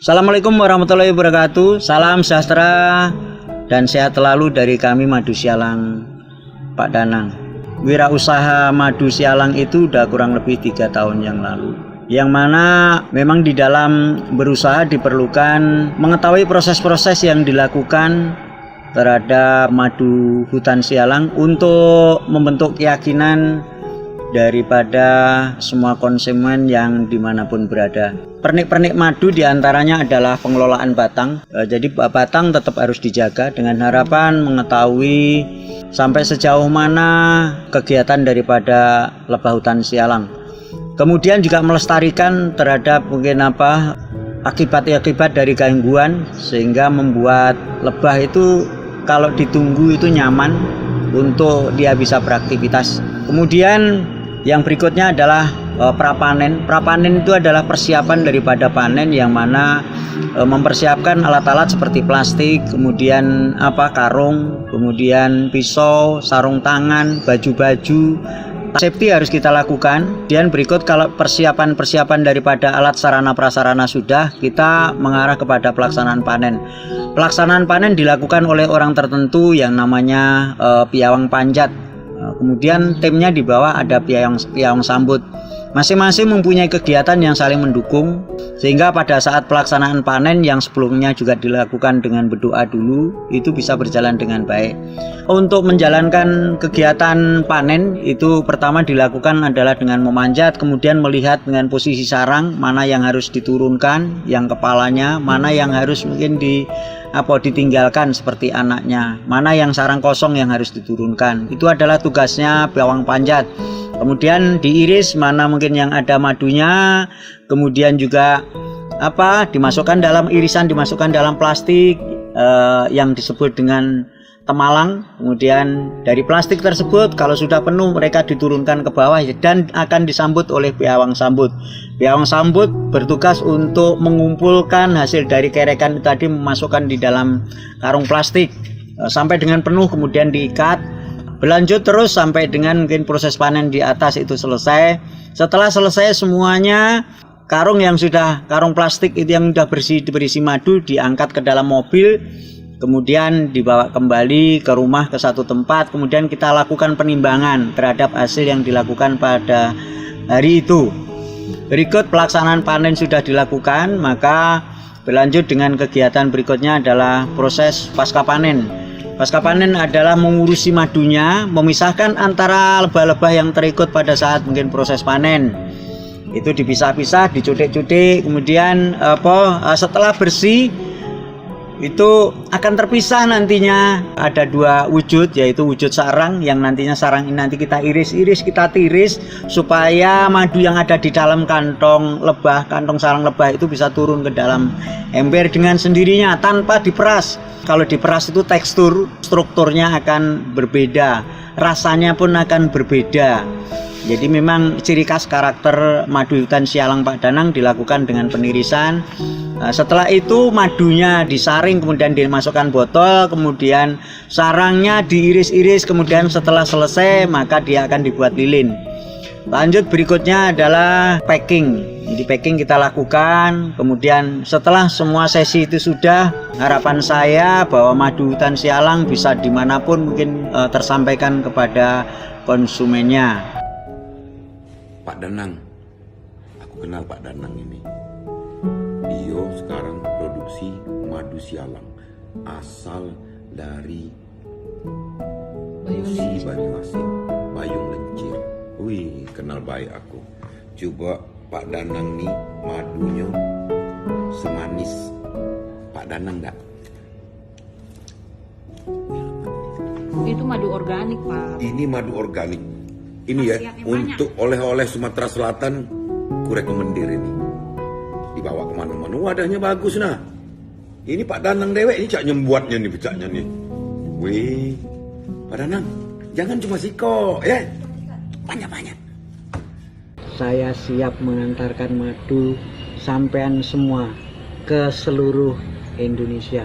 Assalamualaikum warahmatullahi wabarakatuh. Salam sejahtera dan sehat selalu dari kami Madu Sialang Pak Danang. Wirausaha Madu Sialang itu udah kurang lebih 3 tahun yang lalu, yang mana memang di dalam berusaha diperlukan mengetahui proses-proses yang dilakukan terhadap madu hutan sialang untuk membentuk keyakinan daripada semua konsumen yang dimanapun berada. Pernik-pernik madu diantaranya adalah pengelolaan batang. Jadi batang tetap harus dijaga dengan harapan mengetahui sampai sejauh mana kegiatan daripada lebah hutan sialang. Kemudian juga melestarikan terhadap mungkin akibat-akibat dari gangguan, sehingga membuat lebah itu kalau ditunggu itu nyaman untuk dia bisa beraktivitas. Kemudian yang berikutnya adalah prapanen. Prapanen itu adalah persiapan daripada panen, yang mana mempersiapkan alat-alat seperti plastik, kemudian karung, kemudian pisau, sarung tangan, baju-baju. Safety harus kita lakukan. Dan berikut, kalau persiapan daripada alat sarana prasarana sudah, kita mengarah kepada pelaksanaan panen. Pelaksanaan panen dilakukan oleh orang tertentu yang namanya piawang panjat. Kemudian timnya di bawah ada piawang sambut. Masing-masing mempunyai kegiatan yang saling mendukung, sehingga pada saat pelaksanaan panen yang sebelumnya juga dilakukan dengan berdoa dulu, itu bisa berjalan dengan baik. Untuk menjalankan kegiatan panen itu pertama dilakukan adalah dengan memanjat, kemudian melihat dengan posisi sarang mana yang harus diturunkan, yang kepalanya, mana yang harus mungkin ditinggalkan seperti anaknya, mana yang sarang kosong yang harus diturunkan. Itu adalah tugasnya piawang panjat. Kemudian diiris mana mungkin yang ada madunya, kemudian juga dimasukkan dalam irisan, dimasukkan dalam plastik yang disebut dengan temalang. Kemudian dari plastik tersebut kalau sudah penuh, mereka diturunkan ke bawah dan akan disambut oleh piawang sambut. Piawang sambut bertugas untuk mengumpulkan hasil dari kerekan tadi, memasukkan di dalam karung plastik sampai dengan penuh, kemudian diikat. Berlanjut terus sampai dengan mungkin proses panen di atas itu selesai. Setelah selesai semuanya, karung plastik itu yang sudah berisi madu diangkat ke dalam mobil, kemudian dibawa kembali ke rumah ke satu tempat. Kemudian kita lakukan penimbangan terhadap hasil yang dilakukan pada hari itu. Berikut pelaksanaan panen sudah dilakukan, maka berlanjut dengan kegiatan berikutnya adalah proses pasca panen. Pasca panen adalah mengurusi madunya, memisahkan antara lebah-lebah yang terikut pada saat mungkin proses panen. Itu dipisah-pisah, dicutik-cutik, kemudian setelah bersih itu akan terpisah nantinya. Ada 2 wujud, yaitu wujud sarang, yang nantinya sarang ini nanti kita iris-iris, kita tiris supaya madu yang ada di dalam kantong sarang lebah itu bisa turun ke dalam ember dengan sendirinya tanpa diperas. Kalau diperas itu strukturnya akan berbeda, rasanya pun akan berbeda. Jadi memang ciri khas karakter madu hutan sialang Pak Danang dilakukan dengan penirisan. Setelah itu madunya disaring, kemudian dimasukkan botol, kemudian sarangnya diiris-iris, kemudian setelah selesai maka dia akan dibuat lilin. Lanjut berikutnya adalah packing. Jadi packing kita lakukan. Kemudian setelah semua sesi itu sudah, harapan saya bahwa madu hutan sialang bisa dimanapun mungkin tersampaikan kepada konsumennya. Pak Danang, aku kenal Pak Danang ini. Dia sekarang produksi madu sialang asal dari Musi Banyuasin, Bayung Lencir. Wih, kenal baik aku. Coba Pak Danang nih madunya semanis Pak Danang enggak? Itu madu organik, Pak. Ini madu organik. Ini ya, untuk oleh-oleh Sumatera Selatan, ku rekomendir ini. Dibawa kemana-mana, wadahnya bagus nah. Ini Pak Danang dewek, ini cak nyembuatnya nih, becaknya nih. Wih, Pak Danang, jangan cuma siko, ya. Banyak-banyak. Saya siap mengantarkan madu sampean semua ke seluruh Indonesia.